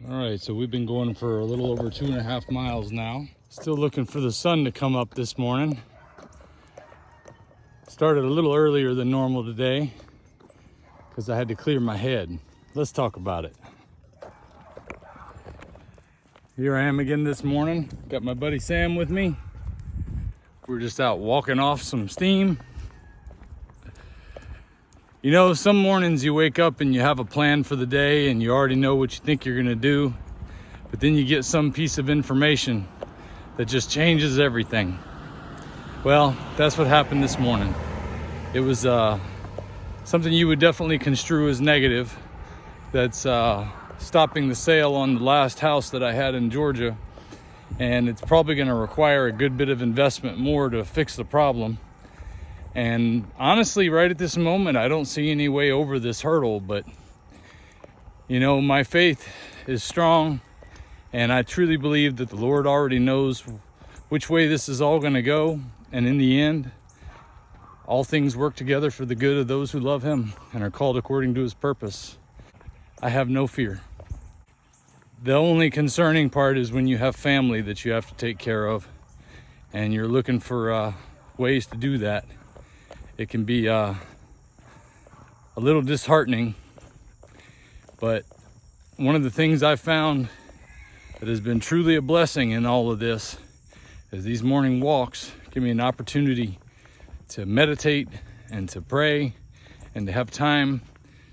All right, so we've been going for a little over 2.5 miles now. Still looking for the sun to come up this morning. Started a little earlier than normal today because I had to clear my head. Let's talk about it. Here I am again this morning. Got my buddy Sam with me. We're just out walking off some steam. You know, some mornings you wake up and you have a plan for the day and you already know what you think you're gonna do, but then you get some piece of information that just changes everything. Well, that's what happened this morning. It was something you would definitely construe as negative. That's stopping the sale on the last house that I had in Georgia, and it's probably gonna require a good bit of investment more to fix the problem. And honestly, right at this moment, I don't see any way over this hurdle, but you know, my faith is strong, and I truly believe that the Lord already knows which way this is all going to go. And in the end, all things work together for the good of those who love Him and are called according to His purpose. I have no fear. The only concerning part is when you have family that you have to take care of, and you're looking for ways to do that. It can be a little disheartening, but one of the things I found that has been truly a blessing in all of this is these morning walks give me an opportunity to meditate and to pray and to have time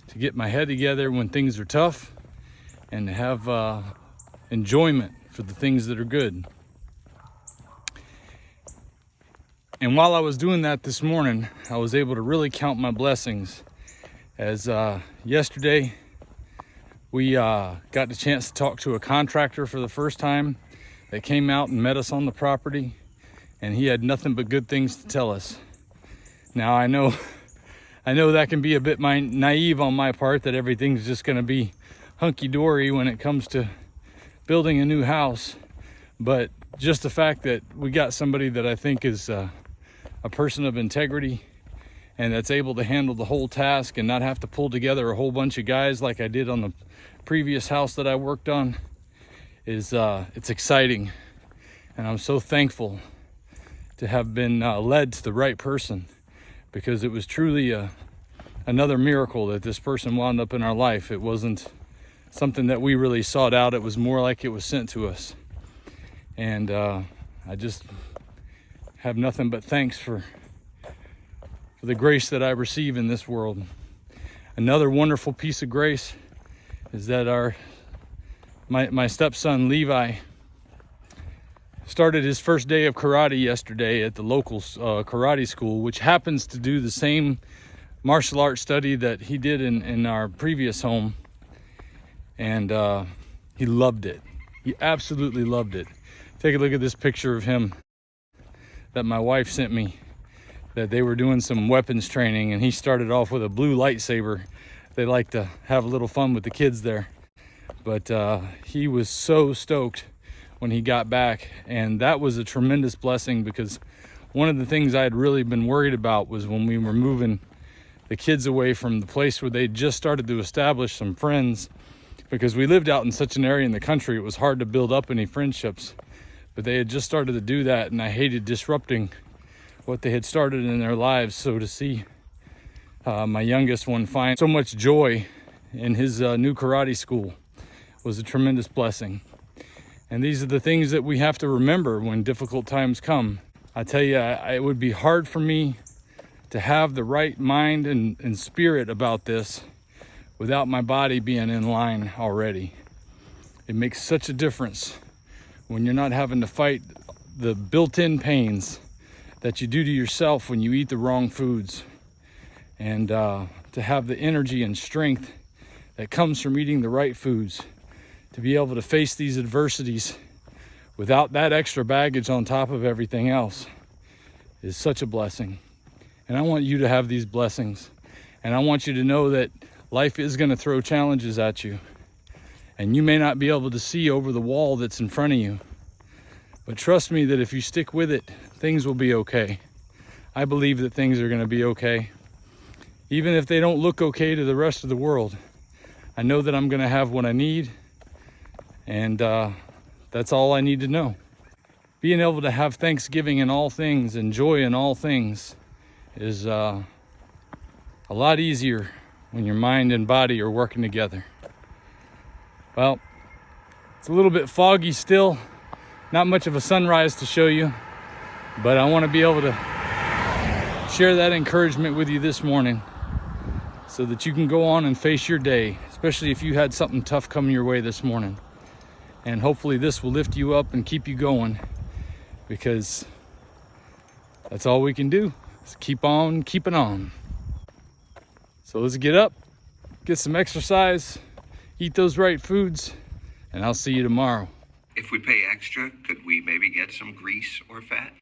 to get my head together when things are tough and to have enjoyment for the things that are good. And while I was doing that this morning, I was able to really count my blessings. As yesterday, we got the chance to talk to a contractor for the first time that came out and met us on the property, and he had nothing but good things to tell us. Now I know that can be a bit naive on my part, that everything's just going to be hunky-dory when it comes to building a new house, but just the fact that we got somebody that I think is a person of integrity and that's able to handle the whole task and not have to pull together a whole bunch of guys like I did on the previous house that I worked on is it's exciting. And I'm so thankful to have been led to the right person, because it was truly another miracle that this person wound up in our life. It wasn't something that we really sought out. It was more like it was sent to us. And I just have nothing but thanks for the grace that I receive in this world. Another wonderful piece of grace is that my stepson Levi started his first day of karate yesterday at the local karate school, which happens to do the same martial arts study that he did in our previous home. And he loved it. He absolutely loved it. Take a look at this picture of him that my wife sent me, that they were doing some weapons training, and he started off with a blue lightsaber. They like to have a little fun with the kids there. But he was so stoked when he got back, and that was a tremendous blessing, because one of the things I had really been worried about was when we were moving the kids away from the place where they just started to establish some friends, because we lived out in such an area in the country, it was hard to build up any friendships. But they had just started to do that, and I hated disrupting what they had started in their lives. So to see my youngest one find so much joy in his new karate school was a tremendous blessing. And these are the things that we have to remember when difficult times come. I tell you, it would be hard for me to have the right mind and spirit about this without my body being in line already. It makes such a difference when you're not having to fight the built-in pains that you do to yourself when you eat the wrong foods, and to have the energy and strength that comes from eating the right foods, to be able to face these adversities without that extra baggage on top of everything else, is such a blessing. And I want you to have these blessings, and I want you to know that life is going to throw challenges at you. And you may not be able to see over the wall that's in front of you. But trust me that if you stick with it, things will be okay. I believe that things are going to be okay. Even if they don't look okay to the rest of the world, I know that I'm going to have what I need And that's all I need to know. Being able to have Thanksgiving in all things and joy in all things is a lot easier when your mind and body are working together. Well, it's a little bit foggy still, not much of a sunrise to show you, but I want to be able to share that encouragement with you this morning so that you can go on and face your day, especially if you had something tough coming your way this morning. And hopefully this will lift you up and keep you going, because that's all we can do is keep on keeping on. So let's get up, get some exercise, eat those right foods, and I'll see you tomorrow. If we pay extra, could we maybe get some grease or fat?